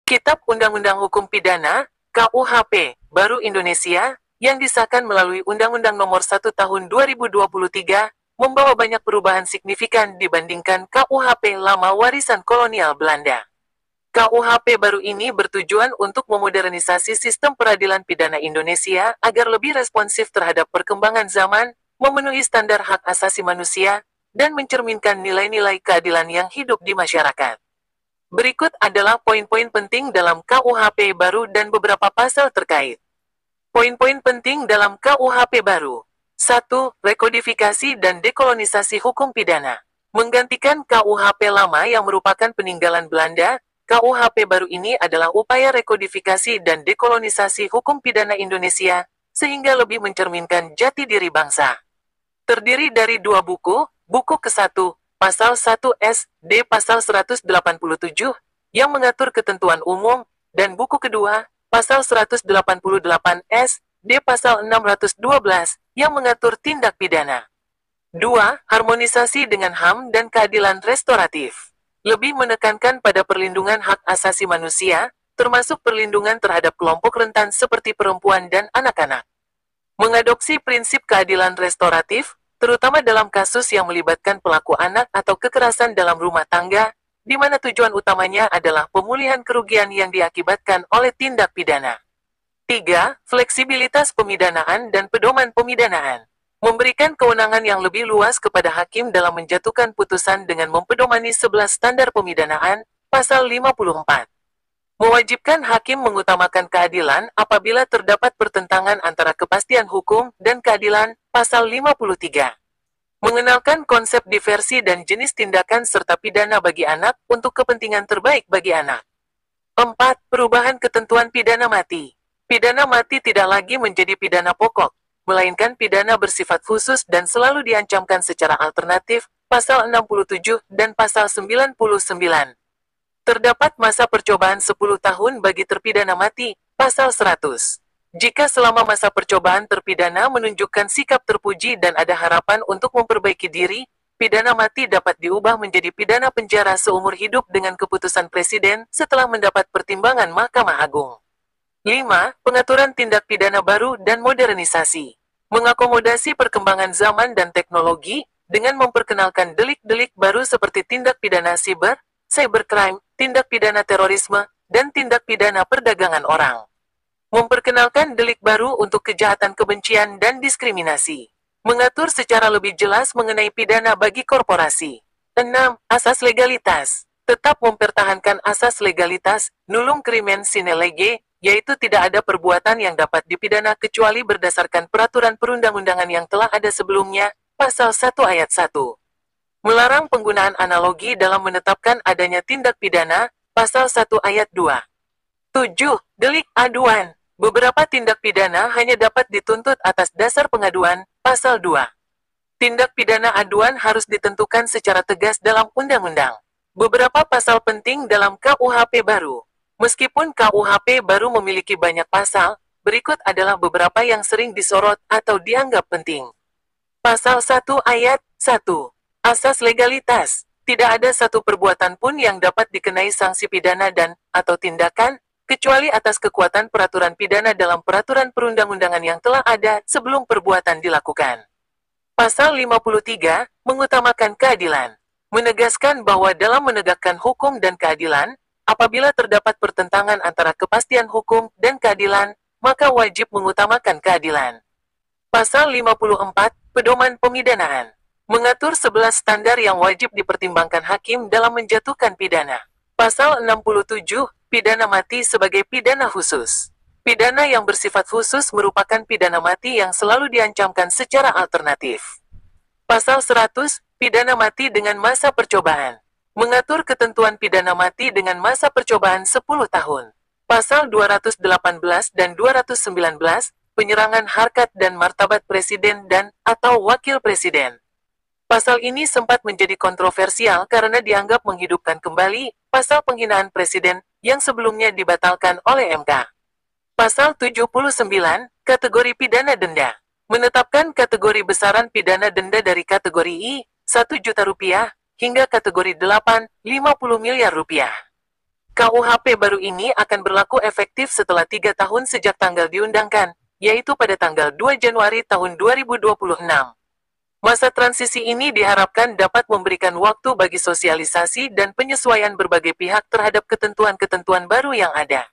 Kitab Undang-Undang Hukum Pidana, KUHP, baru Indonesia, yang disahkan melalui Undang-Undang Nomor 1 Tahun 2023, membawa banyak perubahan signifikan dibandingkan KUHP lama warisan kolonial Belanda. KUHP baru ini bertujuan untuk memodernisasi sistem peradilan pidana Indonesia agar lebih responsif terhadap perkembangan zaman, memenuhi standar hak asasi manusia, dan mencerminkan nilai-nilai keadilan yang hidup di masyarakat. Berikut adalah poin-poin penting dalam KUHP baru dan beberapa pasal terkait. Poin-poin penting dalam KUHP baru. 1. Rekodifikasi dan dekolonisasi hukum pidana. Menggantikan KUHP lama yang merupakan peninggalan Belanda, KUHP baru ini adalah upaya rekodifikasi dan dekolonisasi hukum pidana Indonesia, sehingga lebih mencerminkan jati diri bangsa. Terdiri dari dua buku, buku ke-1, Pasal 1S, D Pasal 187, yang mengatur ketentuan umum, dan buku kedua, Pasal 188S, D Pasal 612, yang mengatur tindak pidana. 2. Harmonisasi dengan HAM dan keadilan restoratif. Lebih menekankan pada perlindungan hak asasi manusia, termasuk perlindungan terhadap kelompok rentan seperti perempuan dan anak-anak. Mengadopsi prinsip keadilan restoratif, terutama dalam kasus yang melibatkan pelaku anak atau kekerasan dalam rumah tangga, di mana tujuan utamanya adalah pemulihan kerugian yang diakibatkan oleh tindak pidana. 3. Fleksibilitas pemidanaan dan pedoman pemidanaan. Memberikan kewenangan yang lebih luas kepada hakim dalam menjatuhkan putusan dengan mempedomani 11 standar pemidanaan, Pasal 54. Mewajibkan hakim mengutamakan keadilan apabila terdapat pertentangan antara kepastian hukum dan keadilan, Pasal 53. Mengenalkan konsep diversi dan jenis tindakan serta pidana bagi anak untuk kepentingan terbaik bagi anak. 4. Perubahan ketentuan pidana mati. Pidana mati tidak lagi menjadi pidana pokok, melainkan pidana bersifat khusus dan selalu diancamkan secara alternatif, Pasal 67 dan Pasal 99. Terdapat masa percobaan 10 tahun bagi terpidana mati, Pasal 100. Jika selama masa percobaan terpidana menunjukkan sikap terpuji dan ada harapan untuk memperbaiki diri, pidana mati dapat diubah menjadi pidana penjara seumur hidup dengan keputusan Presiden setelah mendapat pertimbangan Mahkamah Agung. 5. Pengaturan tindak pidana baru dan modernisasi. Mengakomodasi perkembangan zaman dan teknologi, dengan memperkenalkan delik-delik baru seperti tindak pidana siber, cybercrime, tindak pidana terorisme, dan tindak pidana perdagangan orang. Memperkenalkan delik baru untuk kejahatan kebencian dan diskriminasi. Mengatur secara lebih jelas mengenai pidana bagi korporasi. 6. Asas legalitas. Tetap mempertahankan asas legalitas, nullum crimen sine lege, yaitu tidak ada perbuatan yang dapat dipidana kecuali berdasarkan peraturan perundang-undangan yang telah ada sebelumnya, Pasal 1 Ayat 1. Melarang penggunaan analogi dalam menetapkan adanya tindak pidana, Pasal 1 Ayat 2. 7. Delik aduan. Beberapa tindak pidana hanya dapat dituntut atas dasar pengaduan, Pasal 2. Tindak pidana aduan harus ditentukan secara tegas dalam undang-undang. Beberapa pasal penting dalam KUHP baru. Meskipun KUHP baru memiliki banyak pasal, berikut adalah beberapa yang sering disorot atau dianggap penting. Pasal 1 Ayat 1. Asas legalitas. Tidak ada satu perbuatan pun yang dapat dikenai sanksi pidana dan atau tindakan, kecuali atas kekuatan peraturan pidana dalam peraturan perundang-undangan yang telah ada sebelum perbuatan dilakukan. Pasal 53, mengutamakan keadilan. Menegaskan bahwa dalam menegakkan hukum dan keadilan, apabila terdapat pertentangan antara kepastian hukum dan keadilan, maka wajib mengutamakan keadilan. Pasal 54, pedoman pemidanaan. Mengatur 11 standar yang wajib dipertimbangkan hakim dalam menjatuhkan pidana. Pasal 67, pidana mati sebagai pidana khusus. Pidana yang bersifat khusus merupakan pidana mati yang selalu diancamkan secara alternatif. Pasal 100, pidana mati dengan masa percobaan. Mengatur ketentuan pidana mati dengan masa percobaan 10 tahun. Pasal 218 dan 219, penyerangan harkat dan martabat presiden dan atau wakil presiden. Pasal ini sempat menjadi kontroversial karena dianggap menghidupkan kembali pasal penghinaan presiden yang sebelumnya dibatalkan oleh MK. Pasal 79, kategori pidana denda. Menetapkan kategori besaran pidana denda dari kategori I, 1 juta rupiah, hingga kategori 8, 50 miliar rupiah. KUHP baru ini akan berlaku efektif setelah 3 tahun sejak tanggal diundangkan, yaitu pada tanggal 2 Januari tahun 2026. Masa transisi ini diharapkan dapat memberikan waktu bagi sosialisasi dan penyesuaian berbagai pihak terhadap ketentuan-ketentuan baru yang ada.